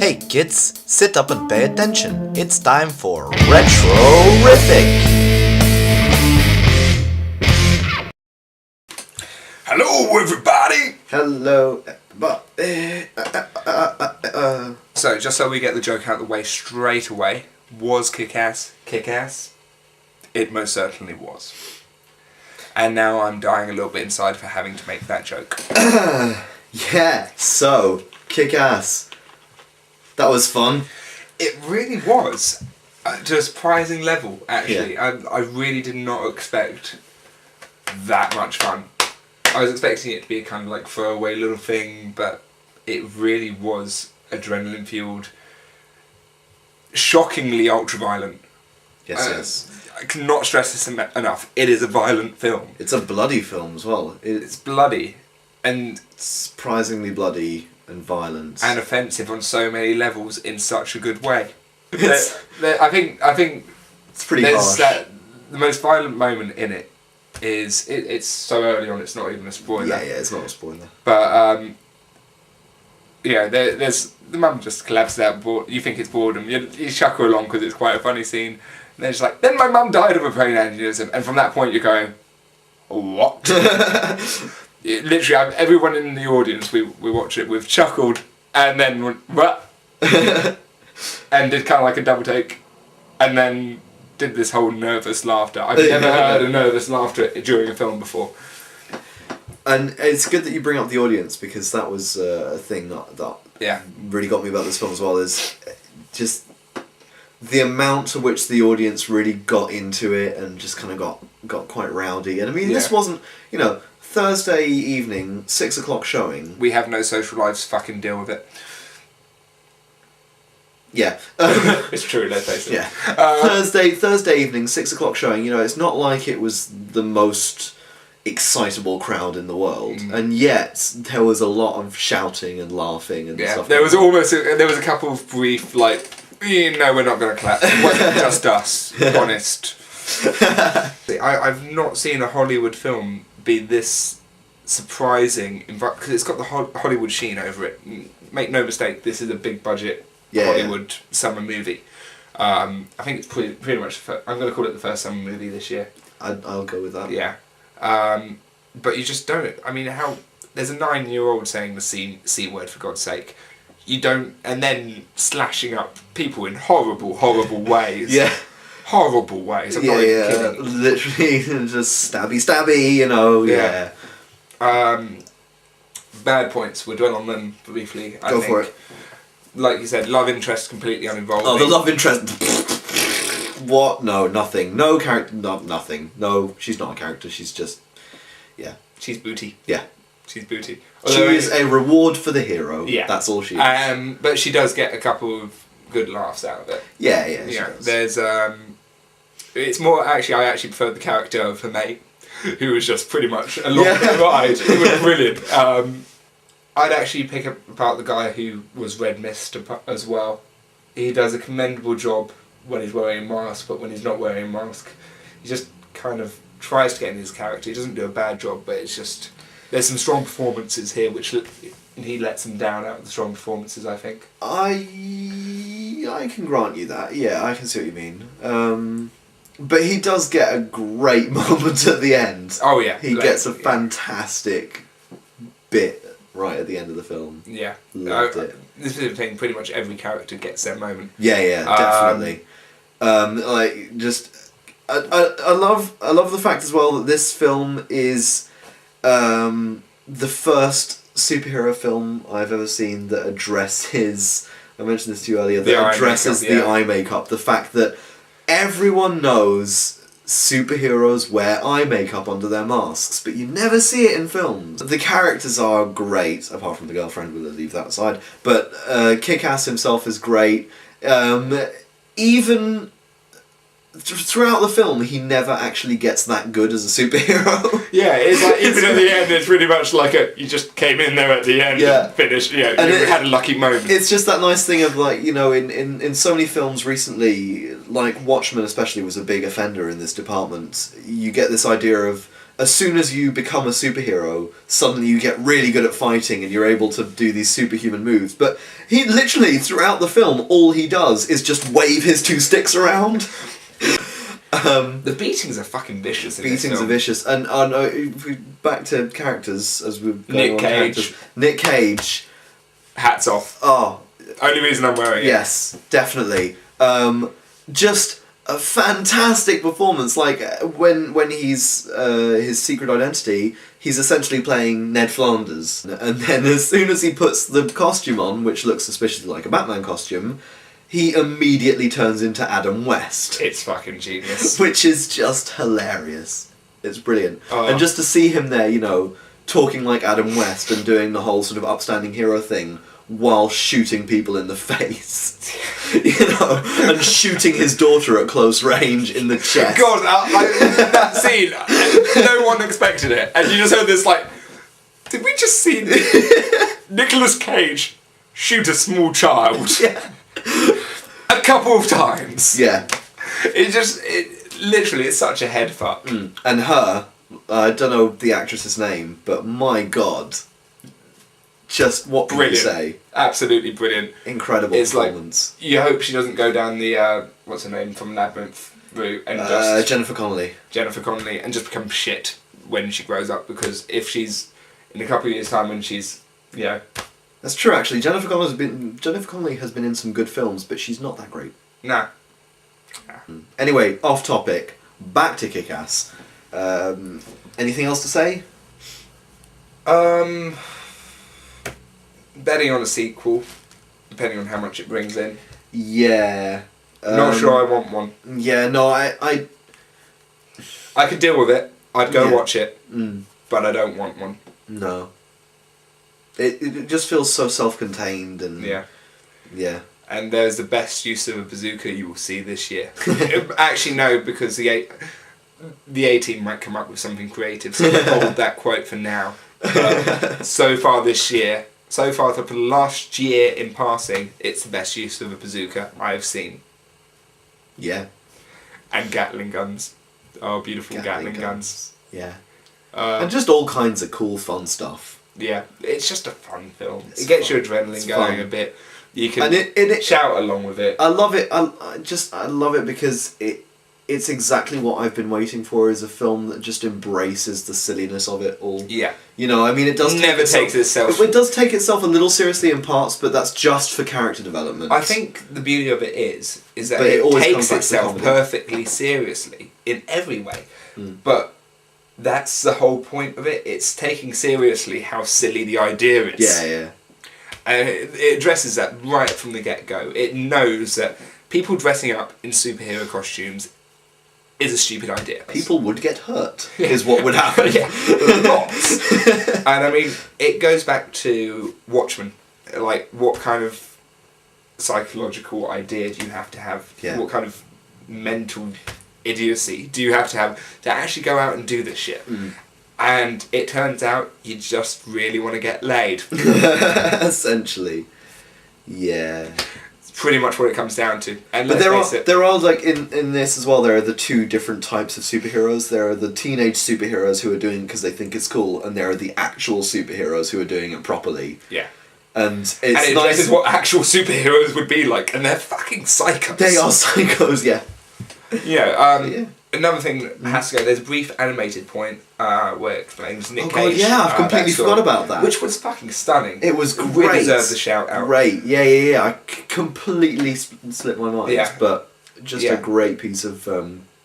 Hey kids, sit up and pay attention. It's time for retrorific. Hello, everybody! Hello, So, just so we get the joke out of the way straight away, was Kick-Ass Kick-Ass? It most certainly was. And now I'm dying a little bit inside for having to make that joke. Yeah, so, Kick-Ass. That was fun. It really was. To a surprising level, actually. Yeah. I really did not expect that much fun. I was expecting it to be a kind of like throwaway little thing, but it really was adrenaline-fueled, shockingly ultra-violent. Yes. I cannot stress this enough. It is a violent film. It's a bloody film as well. It's bloody and surprisingly bloody and violent. and offensive on so many levels in such a good way. It's- I think it's pretty there's harsh. the most violent moment in it is it's so early on. It's not even a spoiler. Yeah, it's not a spoiler. But there's the mum just collapses out. You think it's boredom. You chuckle along because it's quite a funny scene. And then she's like, then my mum died of a brain aneurysm, and from that point you're going, what? Literally, everyone in the audience we watched it with chuckled and then went, what? And did kind of like a double take, and then did this whole nervous laughter. I've never heard a nervous laughter during a film before. And it's good that you bring up the audience, because that was a thing that really got me about this film as well, is just the amount to which the audience really got into it and just kind of got quite rowdy. And I mean, this wasn't, Thursday evening, 6 o'clock showing. We have no social lives, fucking deal with it. Yeah. It's true, let's face it. Yeah. Thursday evening, 6 o'clock showing, it's not like it was the most excitable crowd in the world, and yet there was a lot of shouting and laughing and stuff. There was a couple of brief, we're not going to clap. It wasn't just us, honest. I've not seen a Hollywood film be this surprising, because it's got the Hollywood sheen over it. Make no mistake, this is a big budget Hollywood summer movie. I think it's pretty much. I'm going to call it the first summer movie this year. I'll go with that. Yeah, but you just don't. I mean, there's a 9-year-old saying the C word, for God's sake. You don't, and then slashing up people in horrible ways. Yeah. Horrible ways. I'm not even kidding. Literally just stabby. Yeah. Bad points. We'll dwell on them briefly. Go for it. Like you said, love interest completely uninvolved. Oh, the love interest. What? No, nothing. No character. No, nothing. No, she's not a character. She's just. Yeah. She's booty. Yeah. She's booty. She is a reward for the hero. Yeah. That's all she is. But she does get a couple of good laughs out of it. Yeah. She does. There's it's more actually. I actually preferred the character of her mate, who was just pretty much along for the ride. It was brilliant. I'd actually pick up about the guy who was Red Mist as well. He does a commendable job when he's wearing a mask, but when he's not wearing a mask, he just kind of tries to get in his character. He doesn't do a bad job, but it's just there's some strong performances here, which he lets them down out of the strong performances, I think. I can grant you that. Yeah, I can see what you mean. But he does get a great moment at the end. Oh yeah, he gets a fantastic bit right at the end of the film. Yeah, loved it. This is the thing. Pretty much every character gets their moment. Yeah, definitely. I love the fact as well that this film is the first superhero film I've ever seen that addresses. I mentioned this to you earlier. That addresses the eye makeup. The fact that everyone knows superheroes wear eye makeup under their masks, but you never see it in films. The characters are great, apart from the girlfriend, we'll leave that aside, but Kick-Ass himself is great. Even throughout the film, he never actually gets that good as a superhero. Yeah, it's like, even at the end, it's pretty much like you just came in there at the end and finished, and you had a lucky moment. It's just that nice thing of in so many films recently, like Watchmen especially was a big offender in this department. You get this idea of as soon as you become a superhero, suddenly you get really good at fighting and you're able to do these superhuman moves. But he literally, throughout the film, all he does is just wave his 2 sticks around. The beatings are fucking vicious. Beatings are vicious. And if we back to characters, as we've gone Nick on Cage. characters. Nick Cage. Hats off. Oh, Only reason I'm wearing it. yes, definitely. Just a fantastic performance. Like when he's his secret identity, he's essentially playing Ned Flanders, and then as soon as he puts the costume on, which looks suspiciously like a Batman costume, he immediately turns into Adam West, It's fucking genius. which is just hilarious. It's brilliant, and just to see him there, you know, talking like Adam West and doing the whole sort of upstanding hero thing while shooting people in the face, you know, and shooting his daughter at close range in the chest. God, that scene, no one expected it, and you just heard this like, did we just see Nicolas Cage shoot a small child? Yeah. A couple of times. Yeah. Literally, it's such a head fuck. And her, I don't know the actress's name, but my God, just what can you Brilliant. say? Absolutely brilliant. Incredible It's like, performance. you hope she doesn't go down the, what's her name, from Labyrinth route, and just Jennifer Connelly. Jennifer Connelly, and just become shit when she grows up, because if she's, in a couple of years' time when she's, you know... That's true, actually. Jennifer Connelly has been in some good films, but she's not that great. Nah. Anyway, off topic. Back to Kick-Ass. Anything else to say? Betting on a sequel, depending on how much it brings in. Yeah. Not sure I want one. Yeah, no, I I could deal with it. I'd go Yeah. watch it, but I don't want one. no. It just feels so self-contained and... Yeah. Yeah. And there's the best use of a bazooka you will see this year. Actually, no, because the A-Team might come up with something creative, so I'll hold that quote for now. So far this year, so far for the last year in passing, it's the best use of a bazooka I've seen. Yeah. And Gatling guns. Oh, beautiful Gatling guns. Yeah. And just all kinds of cool, fun stuff. Yeah, it's just a fun film. It's it gets fun. your adrenaline It's going fun. a bit. You can And it shout along with it. I love it. I love it because it's exactly what I've been waiting for, is a film that just embraces the silliness of it all. Yeah. You know, I mean, it does Never takes itself. It does take itself a little seriously in parts, but that's just for character development. I think the beauty of it is that But it always takes comes back to itself comedy. perfectly seriously in every way. But that's the whole point of it. It's taking seriously how silly the idea is. Yeah. And it addresses that right from the get-go. It knows that people dressing up in superhero costumes is a stupid idea. People would get hurt, is what would happen. Yeah, lots. And I mean, it goes back to Watchmen. Like, what kind of psychological idea do you have to have? Yeah. What kind of mental idiocy do you have to actually go out and do this shit? And it turns out you just really want to get laid. Essentially. Yeah. It's pretty much what it comes down to. And But let's face it, there are like in this as well, there are the 2 different types of superheroes. There are the teenage superheroes who are doing it because they think it's cool, and there are the actual superheroes who are doing it properly. yeah. And it's And it nice. addresses what actual superheroes would be like, and they're fucking psychos. They are psychos, yeah. Yeah, another thing that has to go, there's a brief animated point where it explains Nick Oh Cage. god, yeah, I've completely backstory, forgot about that. Which was fucking stunning. It was It great. really deserves a shout out. Great, yeah. I completely slipped my mind, Yeah. but just Yeah. a great piece of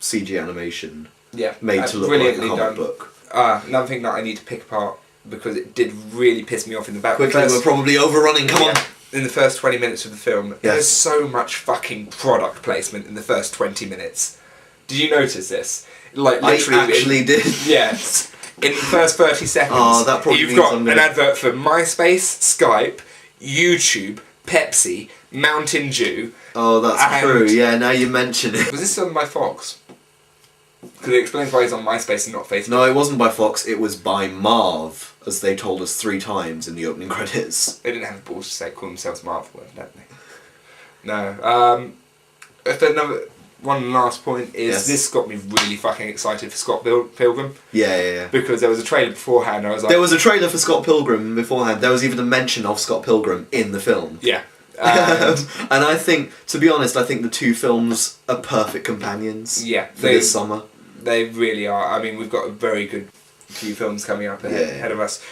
CG animation Yeah, made to look like a brilliantly comic done. book. Another thing that I need to pick apart, because it did really piss me off in the back. Quickly, we're probably overrunning, come on. In the first 20 minutes of the film, Yes. there's so much fucking product placement in the first 20 minutes. Did you notice this? Like, literally... I actually did. Yes. In the first 30 seconds, Oh, that probably you've means got I'm an gonna- advert for MySpace, Skype, YouTube, Pepsi, Mountain Dew. Oh, that's And- true, yeah, now you mention it. Was this done by Fox? Because it explains why he's on MySpace and not Facebook. No, it wasn't by Fox, it was by Marv, as they told us 3 times in the opening credits. They didn't have the balls to say call themselves Marvel, don't they? No. If another one last point is Yes. this got me really fucking excited for Scott Pilgrim. Yeah. Because there was a trailer beforehand. I was like, There was a trailer for Scott Pilgrim beforehand. There was even a mention of Scott Pilgrim in the film. yeah. And I think, to be honest, I think the two films are perfect companions for this summer. They really are. I mean, we've got a very good few films coming up ahead of us.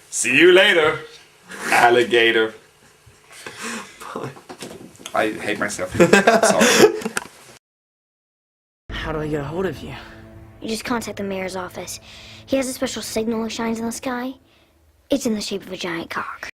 See you later, alligator. Bye. I hate myself. Sorry. How do I get a hold of you? You just contact the mayor's office. He has a special signal that shines in the sky. It's in the shape of a giant cock.